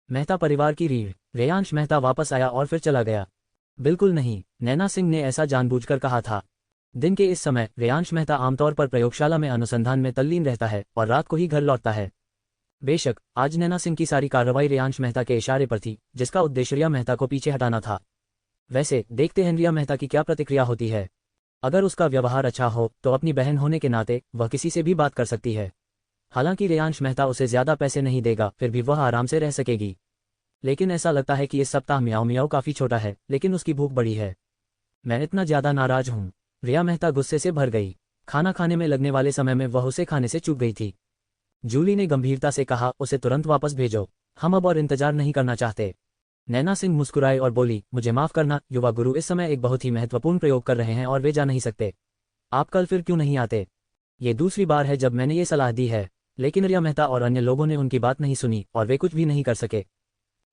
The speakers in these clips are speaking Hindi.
मेहता परिवार की रीढ़। रेयांश मेहता वापस आया और फिर चला गया। बिल्कुल नहीं, नैना सिंह ने ऐसा जानबूझकर कहा था। दिन के इस समय रेयांश मेहता आमतौर पर प्रयोगशाला में अनुसंधान में तल्लीन रहता है और रात को ही घर लौटता है। बेशक आज नैना सिंह की सारी कार्रवाई रेयांश मेहता के इशारे पर थी, जिसका उद्देश्य रिया मेहता को पीछे हटाना था। वैसे देखते हैं रिया मेहता की क्या प्रतिक्रिया होती है। अगर उसका व्यवहार अच्छा हो तो अपनी बहन होने के नाते वह किसी से भी बात कर सकती है। हालांकि रेयांश मेहता उसे ज्यादा पैसे नहीं देगा, फिर भी वह आराम से रह सकेगी। लेकिन ऐसा लगता है कि इस सप्ताह म्याऊ म्याऊ काफी छोटा है, लेकिन उसकी भूख बड़ी है। मैं इतना ज्यादा नाराज हूँ। रिया मेहता गुस्से से भर गई। खाना खाने में लगने वाले समय में वह उसे खाने से चूक गई थी। जूली ने गंभीरता से कहा, उसे तुरंत वापस भेजो, हम अब और इंतजार नहीं करना चाहते। नैना सिंह मुस्कुराए और बोली, मुझे माफ करना युवा गुरु, इस समय एक बहुत ही महत्वपूर्ण प्रयोग कर रहे हैं और वे जा नहीं सकते। आप कल फिर क्यों नहीं आते? ये दूसरी बार है जब मैंने ये सलाह दी है, लेकिन रिया मेहता और अन्य लोगों ने उनकी बात नहीं सुनी और वे कुछ भी नहीं कर सके।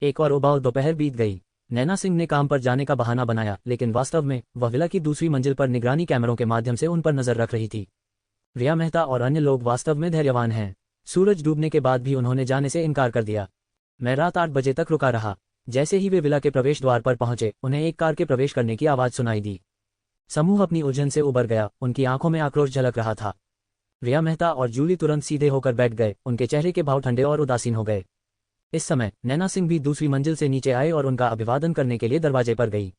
एक और उबाऊ दोपहर बीत गई। नैना सिंह ने काम पर जाने का बहाना बनाया, लेकिन वास्तव में वह विला की दूसरी मंजिल पर निगरानी कैमरों के माध्यम से उन पर नजर रख रही थी। रिया मेहता और अन्य लोग वास्तव में धैर्यवान हैं। सूरज डूबने के बाद भी उन्होंने जाने से इनकार कर दिया। मैं रात 8 बजे तक रुका रहा। जैसे ही वे विला के प्रवेश द्वार पर पहुंचे, उन्हें एक कार के प्रवेश करने की आवाज सुनाई दी। समूह अपनी उलझन से उबर गया, उनकी आंखों में आक्रोश झलक रहा था। रिया मेहता और जूली तुरंत सीधे होकर बैठ गए, उनके चेहरे के भाव ठंडे और उदासीन हो गए। इस समय नैना सिंह भी दूसरी मंजिल से नीचे आए और उनका अभिवादन करने के लिए दरवाजे पर गई।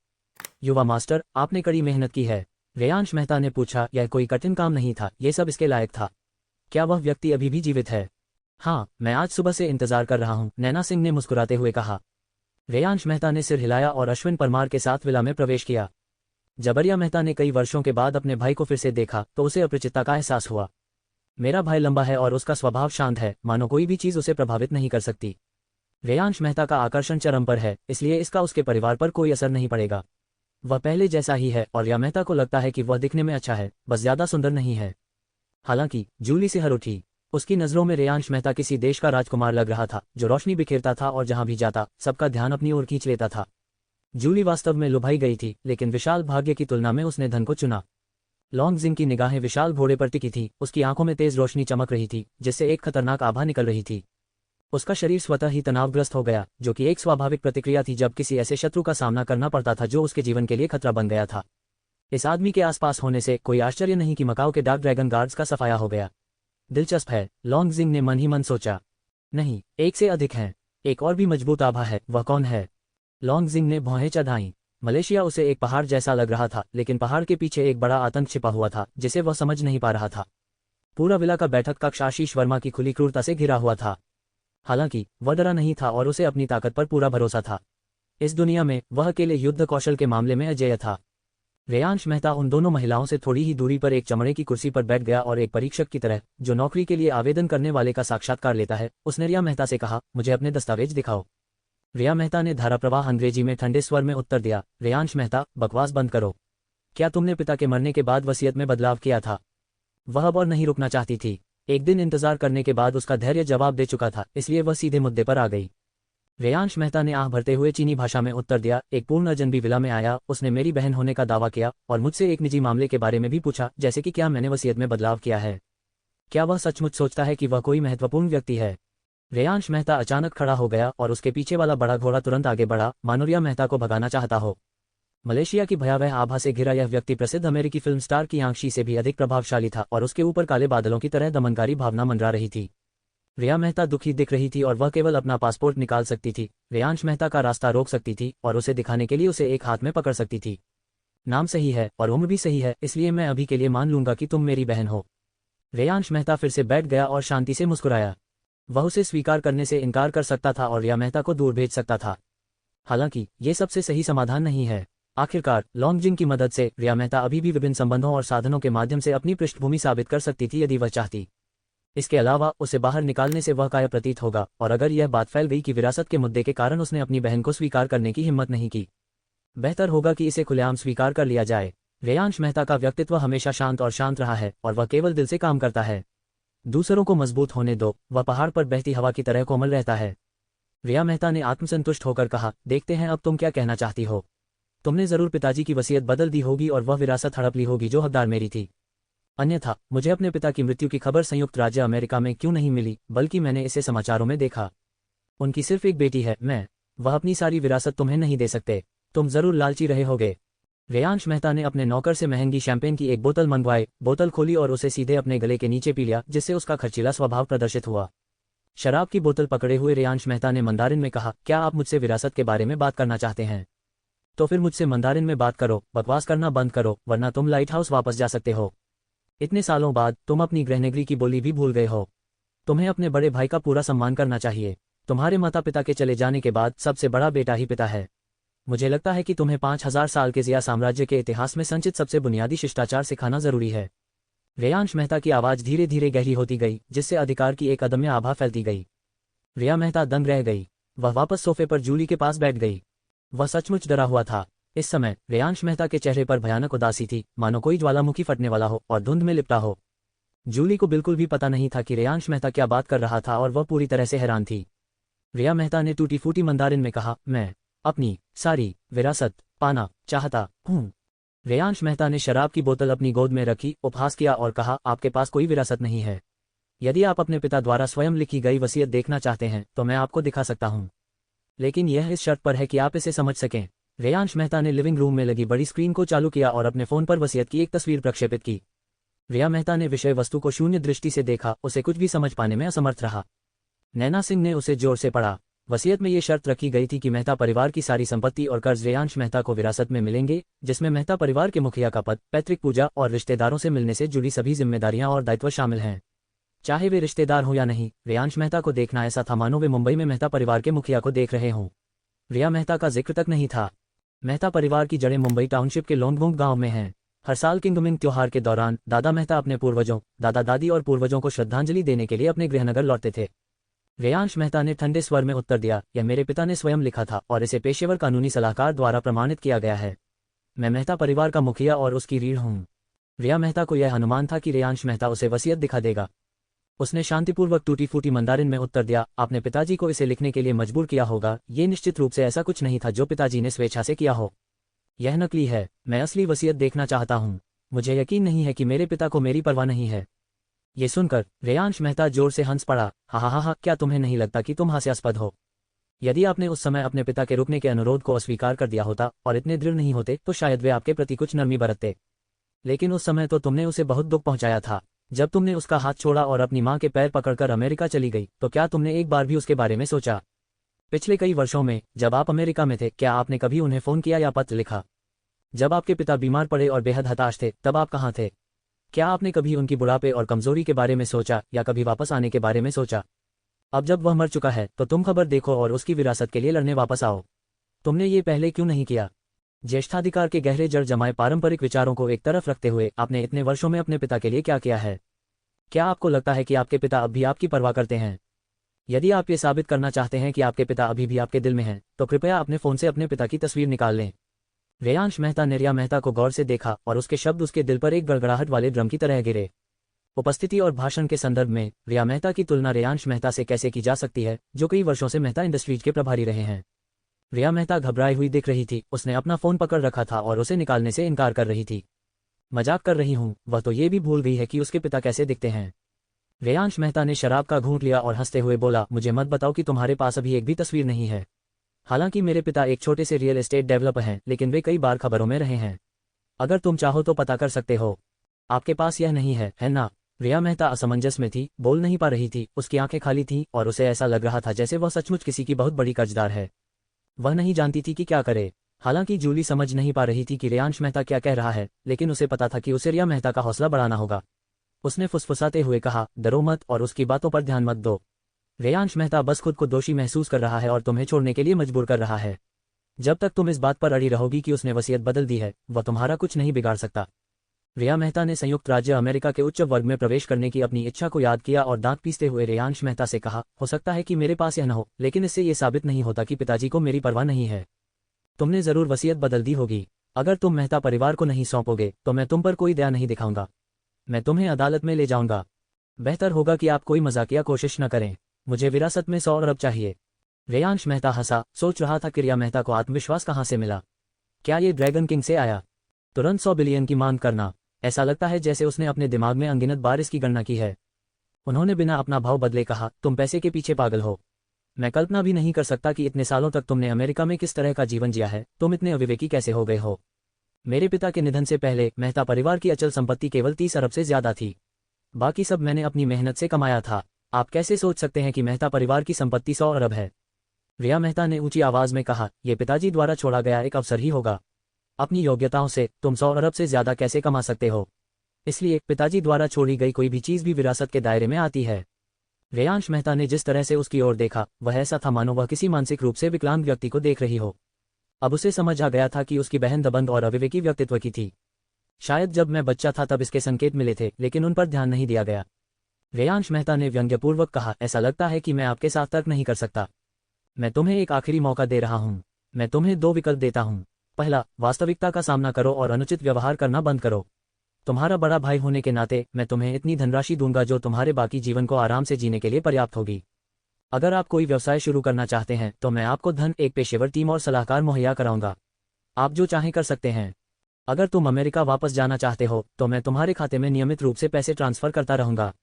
युवा मास्टर, आपने कड़ी मेहनत की है। रेयांश मेहता ने पूछा, यह कोई कठिन काम नहीं था, ये सब इसके लायक था। क्या वह व्यक्ति अभी भी जीवित है? हाँ, मैं आज सुबह से इंतजार कर रहा हूँ, नैना सिंह ने मुस्कुराते हुए कहा। रेयांश मेहता ने सिर हिलाया और अश्विन परमार के साथ विला में प्रवेश किया। जबरिया मेहता ने कई वर्षों के बाद अपने भाई को फिर से देखा तो उसे अपरिचितता का एहसास हुआ। मेरा भाई लंबा है और उसका स्वभाव शांत है, मानो कोई भी चीज उसे प्रभावित नहीं कर सकती। रेयांश मेहता का आकर्षण चरम पर है, इसलिए इसका उसके परिवार पर कोई असर नहीं पड़ेगा। वह पहले जैसा ही है और रिया मेहता को लगता है कि वह दिखने में अच्छा है, बस ज्यादा सुंदर नहीं है। हालांकि जूली सिहर उठी। उसकी नजरों में रेयांश मेहता किसी देश का राजकुमार लग रहा था, जो रोशनी बिखेरता था और जहां भी जाता सबका ध्यान अपनी ओर खींच लेता था। जूली वास्तव में लुभाई गई थी, लेकिन विशाल भाग्य की तुलना में उसने धन को चुना। लॉन्ग जिंग की निगाहें विशाल घोड़े पर टिकी थी, उसकी आंखों में तेज रोशनी चमक रही थी, जिससे एक खतरनाक आभा निकल रही थी। उसका शरीर स्वतः ही तनावग्रस्त हो गया, जो कि एक स्वाभाविक प्रतिक्रिया थी जब किसी ऐसे शत्रु का सामना करना पड़ता था जो उसके जीवन के लिए खतरा बन गया था। इस आदमी के आसपास होने से कोई आश्चर्य नहीं कि मकाओ के डार्क ड्रैगन गार्ड्स का सफाया हो गया। दिलचस्प है, लॉन्ग जिंग ने मन ही मन सोचा। नहीं, एक से अधिक हैं। एक और भी मजबूत आभा है, वह कौन है? लॉन्ग जिंग ने भौहें चढ़ाईं। मलेशिया उसे एक पहाड़ जैसा लग रहा था, लेकिन पहाड़ के पीछे एक बड़ा आतंक छिपा हुआ था जिसे वह समझ नहीं पा रहा था। पूरा विला का बैठक कक्ष आशीष वर्मा की खुली क्रूरता से घिरा हुआ था। हालांकि वह डरा नहीं था और उसे अपनी ताकत पर पूरा भरोसा था। इस दुनिया में वह अकेले युद्ध कौशल के मामले में अजेय था। रेयांश मेहता उन दोनों महिलाओं से थोड़ी ही दूरी पर एक चमड़े की कुर्सी पर बैठ गया और एक परीक्षक की तरह, जो नौकरी के लिए आवेदन करने वाले का साक्षात्कार लेता है, उसने रिया मेहता से कहा, मुझे अपने दस्तावेज दिखाओ। रिया मेहता ने धाराप्रवाह अंग्रेजी में ठंडे स्वर में उत्तर दिया, रेयांश मेहता, बकवास बंद करो। क्या तुमने पिता के मरने के बाद वसीयत में बदलाव किया था? वह अब और नहीं रुकना चाहती थी। एक दिन इंतजार करने के बाद उसका धैर्य जवाब दे चुका था, इसलिए वह सीधे मुद्दे पर आ गई। रेयांश मेहता ने आह भरते हुए चीनी भाषा में उत्तर दिया, एक पूर्ण अजनबी विला में आया, उसने मेरी बहन होने का दावा किया और मुझसे एक निजी मामले के बारे में भी पूछा, जैसे कि क्या मैंने वसीयत में बदलाव किया है। क्या वह सचमुच सोचता है कि वह कोई महत्वपूर्ण व्यक्ति है? रेयांश मेहता अचानक खड़ा हो गया और उसके पीछे वाला बड़ा घोड़ा तुरंत आगे बढ़ा, मानो रिया मेहता को भगाना चाहता हो। मलेशिया की भयावह आभा से घिरा यह व्यक्ति प्रसिद्ध अमेरिकी फिल्म स्टार की आंखी से भी अधिक प्रभावशाली था और उसके ऊपर काले बादलों की तरह दमनकारी भावना मंडरा रही थी। रिया मेहता दुखी दिख रही थी और वह केवल अपना पासपोर्ट निकाल सकती थी, रेयांश मेहता का रास्ता रोक सकती थी और उसे दिखाने के लिए उसे एक हाथ में पकड़ सकती थी। नाम सही है और उम्र भी सही है, इसलिए मैं अभी के लिए मान लूंगा कि तुम मेरी बहन हो। रेयांश मेहता फिर से बैठ गया और शांति से मुस्कुराया। वह उसे स्वीकार करने से इनकार कर सकता था और रिया मेहता को दूर भेज सकता था। हालांकि ये सबसे सही समाधान नहीं है। आखिरकार लॉन्ग जिंग की मदद से रिया मेहता अभी भी विभिन्न संबंधों और साधनों के माध्यम से अपनी पृष्ठभूमि साबित कर सकती थी यदि वह चाहती। इसके अलावा उसे बाहर निकालने से वह काय प्रतीत होगा, और अगर यह बात फैल गई कि विरासत के मुद्दे के कारण उसने अपनी बहन को स्वीकार करने की हिम्मत नहीं की, बेहतर होगा कि इसे खुलेआम स्वीकार कर लिया जाए। रेयांश मेहता का व्यक्तित्व हमेशा शांत और शांत रहा है और वह केवल दिल से काम करता है। दूसरों को मजबूत होने दो, वह पहाड़ पर बहती हवा की तरह कोमल रहता है। रिया मेहता ने आत्मसंतुष्ट होकर कहा, देखते हैं अब तुम क्या कहना चाहती हो। तुमने जरूर पिताजी की वसीयत बदल दी होगी और वह विरासत हड़प ली होगी जो हकदार मेरी थी। अन्यथा मुझे अपने पिता की मृत्यु की खबर संयुक्त राज्य अमेरिका में क्यों नहीं मिली, बल्कि मैंने इसे समाचारों में देखा। उनकी सिर्फ एक बेटी है, मैं। वह अपनी सारी विरासत तुम्हें नहीं दे सकते। तुम जरूर लालची रहे होगे। रेयांश मेहता ने अपने नौकर से महंगी शैंपेन की एक बोतल मंगवाई, बोतल खोली और उसे सीधे अपने गले के नीचे पी लिया, जिससे उसका खर्चीला स्वभाव प्रदर्शित हुआ। शराब की बोतल पकड़े हुए रेयांश मेहता ने मंदारिन में कहा, क्या आप मुझसे विरासत के बारे में बात करना चाहते हैं? तो फिर मुझसे मंदारिन में बात करो, बकवास करना बंद करो, वरना तुम लाइट हाउस वापस जा सकते हो। इतने सालों बाद तुम अपनी गृहनगरी की बोली भी भूल गए हो। तुम्हें अपने बड़े भाई का पूरा सम्मान करना चाहिए। तुम्हारे माता पिता के चले जाने के बाद सबसे बड़ा बेटा ही पिता है। मुझे लगता है कि तुम्हें 5000 साल के ज़िया साम्राज्य के इतिहास में संचित सबसे बुनियादी शिष्टाचार सिखाना जरूरी है। रेयांश मेहता की आवाज़ धीरे धीरे गहरी होती गई, जिससे अधिकार की एक अदम्य आभा फैलती गई। रिया मेहता दंग रह गई। वह वापस सोफे पर जूली के पास बैठ गई। वह सचमुच डरा हुआ था। इस समय रेयांश मेहता के चेहरे पर भयानक उदासी थी, मानो कोई ज्वालामुखी फटने वाला हो और धुंध में लिपटा हो। जूली को बिल्कुल भी पता नहीं था कि रेयांश मेहता क्या बात कर रहा था और वह पूरी तरह से हैरान थी। रिया मेहता ने टूटी फूटी मंदारिन में कहा, मैं अपनी सारी विरासत पाना चाहता हूँ। रेयांश मेहता ने शराब की बोतल अपनी गोद में रखी, उपहास किया और कहा, आपके पास कोई विरासत नहीं है। यदि आप अपने पिता द्वारा स्वयं लिखी गई वसीयत देखना चाहते हैं तो मैं आपको दिखा सकता हूँ, लेकिन यह इस शर्त पर है कि आप इसे समझ सकें। रेयांश मेहता ने लिविंग रूम में लगी बड़ी स्क्रीन को चालू किया और अपने फोन पर वसीयत की एक तस्वीर प्रक्षेपित की। रिया मेहता ने विषय वस्तु को शून्य दृष्टि से देखा, उसे कुछ भी समझ पाने में असमर्थ रहा। नैना सिंह ने उसे जोर से पढ़ा। वसीयत में ये शर्त रखी गई थी कि मेहता परिवार की सारी संपत्ति और कर्ज रेयांश मेहता को विरासत में मिलेंगे, जिसमें मेहता परिवार के मुखिया का पद, पैतृक पूजा और रिश्तेदारों से मिलने से जुड़ी सभी जिम्मेदारियां और दायित्व शामिल हैं। चाहे वे रिश्तेदार हो या नहीं, रेयांश मेहता को देखना ऐसा था मानो वे मुंबई में मेहता परिवार के मुखिया को देख रहे हों। रिया मेहता का जिक्र तक नहीं था। मेहता परिवार की जड़ें मुंबई टाउनशिप के लोंगवुंग गांव में हैं। हर साल किंगमिंग त्योहार के दौरान दादा मेहता अपने पूर्वजों, दादा दादी और पूर्वजों को श्रद्धांजलि देने के लिए अपने गृहनगर लौटते थे। रेयांश मेहता ने ठंडे स्वर में उत्तर दिया, यह मेरे पिता ने स्वयं लिखा था और इसे पेशेवर कानूनी सलाहकार द्वारा प्रमाणित किया गया है। मैं मेहता परिवार का मुखिया और उसकी रीढ़ हूँ। रिया मेहता को यह अनुमान था कि रेयांश मेहता उसे वसीयत दिखा देगा। उसने शांतिपूर्वक टूटी फूटी मंदारिन में उत्तर दिया, आपने पिताजी को इसे लिखने के लिए मजबूर किया होगा। ये निश्चित रूप से ऐसा कुछ नहीं था जो पिताजी ने स्वेच्छा से किया हो। यह नकली है। मैं असली वसीयत देखना चाहता हूँ। मुझे यकीन नहीं है कि मेरे पिता को मेरी परवाह नहीं है। ये सुनकर रेयांश मेहता जोर से हंस पड़ा। हा, क्या तुम्हें नहीं लगता कि तुम हास्यास्पद हो? यदि आपने उस समय अपने पिता के रुकने के अनुरोध को अस्वीकार कर दिया होता और इतने दृढ़ नहीं होते तो शायद वे आपके प्रति कुछ नरमी बरतते। लेकिन उस समय तो तुमने उसे बहुत दुख पहुंचाया था। जब तुमने उसका हाथ छोड़ा और अपनी माँ के पैर पकड़कर अमेरिका चली गई, तो क्या तुमने एक बार भी उसके बारे में सोचा? पिछले कई वर्षों में जब आप अमेरिका में थे, क्या आपने कभी उन्हें फोन किया या पत्र लिखा? जब आपके पिता बीमार पड़े और बेहद हताश थे, तब आप कहाँ थे? क्या आपने कभी उनकी बुढ़ापे और कमजोरी के बारे में सोचा या कभी वापस आने के बारे में सोचा? अब जब वह मर चुका है तो तुम खबर देखो और उसकी विरासत के लिए लड़ने वापस आओ। तुमने ये पहले क्यों नहीं किया? ज्येष्ठाधिकार के गहरे जड़ जमाए पारंपरिक विचारों को एक तरफ रखते हुए आपने इतने वर्षों में अपने पिता के लिए क्या किया है? क्या आपको लगता है कि आपके पिता अब भी आपकी परवाह करते हैं? यदि आप ये साबित करना चाहते हैं कि आपके पिता अभी भी आपके दिल में हैं, तो कृपया अपने फोन से अपने पिता की तस्वीर निकाल लें। रेयांश मेहता ने रिया मेहता को गौर से देखा और उसके शब्द उसके दिल पर एक गड़गड़ाहट वाले ड्रम की तरह गिरे। उपस्थिति और भाषण के संदर्भ में रिया मेहता की तुलना रेयांश मेहता से कैसे की जा सकती है, जो कई वर्षों से मेहता इंडस्ट्रीज के प्रभारी रहे हैं। रिया मेहता घबराई हुई दिख रही थी। उसने अपना फोन पकड़ रखा था और उसे निकालने से इनकार कर रही थी। मजाक कर रही हूँ। वह तो ये भी भूल गई है कि उसके पिता कैसे दिखते हैं। रेयांश मेहता ने शराब का घूंट लिया और हंसते हुए बोला, मुझे मत बताओ कि तुम्हारे पास अभी एक भी तस्वीर नहीं है। हालांकि मेरे पिता एक छोटे से रियल एस्टेट डेवलपर हैं, लेकिन वे कई बार खबरों में रहे हैं। अगर तुम चाहो तो पता कर सकते हो। आपके पास यह नहीं है ना? रिया मेहता असमंजस में थी, बोल नहीं पा रही थी। उसकी आंखें खाली थीं और उसे ऐसा लग रहा था जैसे वह सचमुच किसी की बहुत बड़ी कर्जदार है। वह नहीं जानती थी कि क्या करे। हालांकि जूली समझ नहीं पा रही थी कि रेयांश मेहता क्या कह रहा है, लेकिन उसे पता था कि उसे रिया मेहता का हौसला बढ़ाना होगा। उसने फुसफुसाते हुए कहा, डरो मत और उसकी बातों पर ध्यान मत दो। रेयांश मेहता बस खुद को दोषी महसूस कर रहा है और तुम्हें छोड़ने के लिए मजबूर कर रहा है। जब तक तुम इस बात पर अड़ी रहोगी कि उसने वसीयत बदल दी है, वह तुम्हारा कुछ नहीं बिगाड़ सकता। रिया मेहता ने संयुक्त राज्य अमेरिका के उच्च वर्ग में प्रवेश करने की अपनी इच्छा को याद किया और दांत पीसते हुए रेयांश मेहता से कहा, हो सकता है कि मेरे पास यह न हो, लेकिन इससे यह साबित नहीं होता कि पिताजी को मेरी परवाह नहीं है। तुमने जरूर वसीयत बदल दी होगी। अगर तुम मेहता परिवार को नहीं सौंपोगे तो मैं तुम पर कोई दया नहीं दिखाऊंगा। मैं तुम्हें अदालत में ले जाऊंगा। बेहतर होगा कि आप कोई मजाकिया कोशिश न करें। मुझे विरासत में 100 अरब चाहिए। रेयांश मेहता हंसा, सोच रहा था कि रिया मेहता को आत्मविश्वास कहाँ से मिला। क्या ये ड्रैगन किंग से आया? तुरंत 100 बिलियन की मांग करना। ऐसा लगता है जैसे उसने अपने दिमाग में अनगिनत बार इसकी गणना की है। उन्होंने बिना अपना भाव बदले कहा, तुम पैसे के पीछे पागल हो। मैं कल्पना भी नहीं कर सकता कि इतने सालों तक तुमने अमेरिका में किस तरह का जीवन जिया है, तुम इतने अविवेकी कैसे हो गए हो। मेरे पिता के निधन से पहले मेहता परिवार की अचल संपत्ति केवल 30 अरब से ज्यादा थी। बाकी सब मैंने अपनी मेहनत से कमाया था। आप कैसे सोच सकते हैं कि मेहता परिवार की संपत्ति 100 अरब है। रिया मेहता ने ऊंची आवाज में कहा, यह पिताजी द्वारा छोड़ा गया एक अवसर ही होगा। अपनी योग्यताओं से तुम 100 अरब से ज्यादा कैसे कमा सकते हो। इसलिए पिताजी द्वारा छोड़ी गई कोई भी चीज भी विरासत के दायरे में आती है। रेयांश मेहता ने जिस तरह से उसकी ओर देखा वह ऐसा था मानो वह किसी मानसिक रूप से विकलांग व्यक्ति को देख रही हो। अब उसे समझ आ गया था कि उसकी बहन दबंग और अविवेकी व्यक्तित्व की थी। शायद जब मैं बच्चा था तब इसके संकेत मिले थे, लेकिन उन पर ध्यान नहीं दिया गया। रेयांश मेहता ने व्यंग्यपूर्वक कहा, ऐसा लगता है कि मैं आपके साथ तर्क नहीं कर सकता। मैं तुम्हें एक आखिरी मौका दे रहा हूं। मैं तुम्हें 2 विकल्प देता हूं। पहला, वास्तविकता का सामना करो और अनुचित व्यवहार करना बंद करो। तुम्हारा बड़ा भाई होने के नाते मैं तुम्हें इतनी धनराशि दूंगा जो तुम्हारे बाकी जीवन को आराम से जीने के लिए पर्याप्त होगी। अगर आप कोई व्यवसाय शुरू करना चाहते हैं तो मैं आपको धन, एक पेशेवर टीम और सलाहकार मुहैया कराऊंगा। आप जो चाहें कर सकते हैं। अगर तुम अमेरिका वापस जाना चाहते हो तो मैं तुम्हारे खाते में नियमित रूप से पैसे ट्रांसफर करता रहूंगा।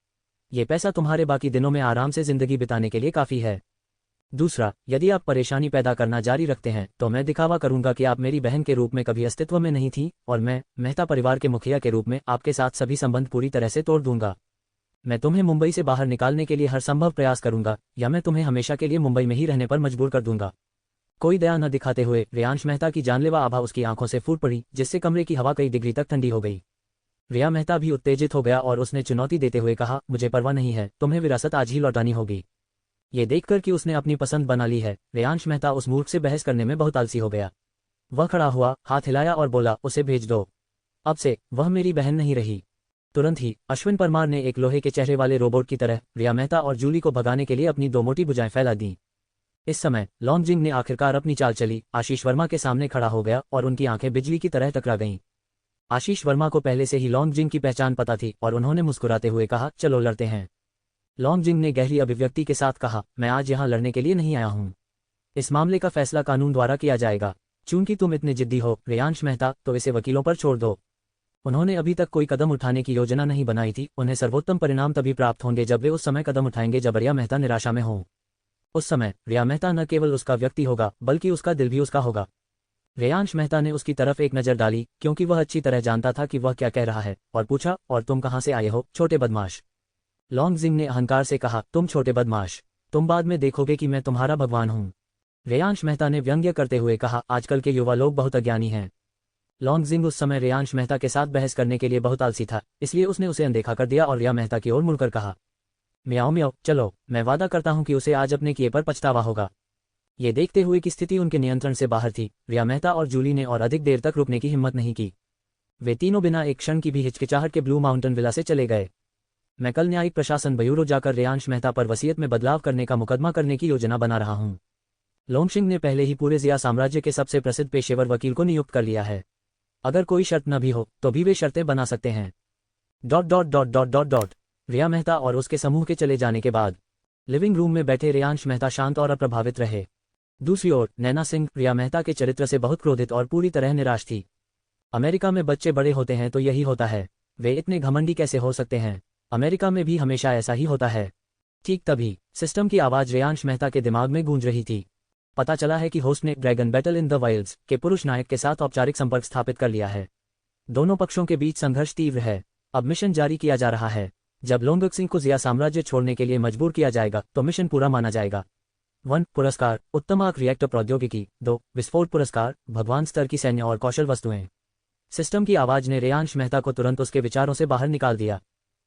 ये पैसा तुम्हारे बाकी दिनों में आराम से जिंदगी बिताने के लिए काफी है। दूसरा, यदि आप परेशानी पैदा करना जारी रखते हैं तो मैं दिखावा करूंगा कि आप मेरी बहन के रूप में कभी अस्तित्व में नहीं थी और मैं मेहता परिवार के मुखिया के रूप में आपके साथ सभी संबंध पूरी तरह से तोड़ दूंगा। मैं तुम्हें मुंबई से बाहर निकालने के लिए हर संभव प्रयास करूंगा या मैं तुम्हें हमेशा के लिए मुंबई में ही रहने पर मजबूर कर दूंगा। कोई दया न दिखाते हुए रेयांश मेहता की जानलेवा आभा उसकी आंखों से फूट पड़ी, जिससे कमरे की हवा कई डिग्री तक ठंडी हो गई। रिया मेहता भी उत्तेजित हो गया और उसने चुनौती देते हुए कहा, मुझे परवाह नहीं है, तुम्हें विरासत आज ही लौटानी होगी। ये देखकर कि उसने अपनी पसंद बना ली है, रेयांश मेहता उस मूर्ख से बहस करने में बहुत आलसी हो गया। वह खड़ा हुआ, हाथ हिलाया और बोला, उसे भेज दो। अब से वह मेरी बहन नहीं रही। तुरंत ही अश्विन परमार ने एक लोहे के चेहरे वाले रोबोट की तरह रिया मेहता और जूली को भगाने के लिए अपनी 2 मोटी भुजाएं फैला दी। इस समय लॉन्गजिंग ने आखिरकार अपनी चाल चली, आशीष वर्मा के सामने खड़ा हो गया और उनकी आंखें बिजली की तरह टकरा गईं। आशीष वर्मा को पहले से ही लॉन्गजिंग की पहचान पता थी और उन्होंने मुस्कुराते हुए कहा, चलो लड़ते हैं। लॉन्गजिंग ने गहरी अभिव्यक्ति के साथ कहा, मैं आज यहाँ लड़ने के लिए नहीं आया हूँ। इस मामले का फैसला कानून द्वारा किया जाएगा। चूंकि तुम इतने जिद्दी हो रेयांश मेहता, तो इसे वकीलों पर छोड़ दो। उन्होंने अभी तक कोई कदम उठाने की योजना नहीं बनाई थी। उन्हें सर्वोत्तम परिणाम तभी प्राप्त होंगे जब वे उस समय कदम उठाएंगे जब रिया मेहता निराशा में हो। उस समय रिया मेहता न केवल उसका व्यक्ति होगा बल्कि उसका दिल भी उसका होगा। रेयांश मेहता ने उसकी तरफ एक नज़र डाली, क्योंकि वह अच्छी तरह जानता था कि वह क्या कह रहा है, और पूछा, और तुम कहाँ से आए हो, छोटे बदमाश। लॉन्गजिंग ने अहंकार से कहा, तुम छोटे बदमाश, तुम बाद में देखोगे कि मैं तुम्हारा भगवान हूँ। रेयांश मेहता ने व्यंग्य करते हुए कहा, आजकल के युवा लोग बहुत अज्ञानी हैं। लॉन्गजिंग उस समय रेयांश मेहता के साथ बहस करने के लिए बहुत आलसी था, इसलिए उसने उसे अनदेखा कर दिया और रिया मेहता की ओर मुड़कर कहा, म्याओ म्याओ, चलो, मैं वादा करता हूं कि उसे आज अपने किए पर पछतावा होगा। ये देखते हुए कि स्थिति उनके नियंत्रण से बाहर थी, रिया मेहता और जूली ने और अधिक देर तक रुकने की हिम्मत नहीं की। वे तीनों बिना एक क्षण की भी हिचकिचाहट के ब्लू माउंटेन विला से चले गए। मैं कल न्यायिक प्रशासन ब्यूरो जाकर रेयांश मेहता पर वसीयत में बदलाव करने का मुकदमा करने की योजना बना रहा हूं। लोंगशिंग ने पहले ही पूरे जिया साम्राज्य के सबसे प्रसिद्ध पेशेवर वकील को नियुक्त कर लिया है। अगर कोई शर्त न भी हो तो भी वे शर्तें बना सकते हैं। ... रिया मेहता और उसके समूह के चले जाने के बाद लिविंग रूम में बैठे रेयांश मेहता शांत और अप्रभावित रहे। दूसरी ओर नैना सिंह रिया मेहता के चरित्र से बहुत क्रोधित और पूरी तरह निराश थी। अमेरिका में बच्चे बड़े होते हैं तो यही होता है, वे इतने घमंडी कैसे हो सकते हैं, अमेरिका में भी हमेशा ऐसा ही होता है। ठीक तभी सिस्टम की आवाज रेयांश मेहता के दिमाग में गूंज रही थी। पता चला है कि होस्ट ने dragon battle in the Wilde's के पुरुष नायक के साथ औपचारिक संपर्क स्थापित कर लिया है। दोनों पक्षों के बीच संघर्ष तीव्र है। अब मिशन जारी किया जा रहा है। जब लोंगसिंह को जिया साम्राज्य छोड़ने के लिए मजबूर किया जाएगा तो मिशन पूरा माना जाएगा। 1 पुरस्कार, उत्तम आर्क रिएक्टर प्रौद्योगिकी। 2 विस्फोट पुरस्कार, भगवान स्तर की सैन्य और कौशल वस्तुएं। सिस्टम की आवाज ने रेयांश मेहता को तुरंत उसके विचारों से बाहर निकाल दिया।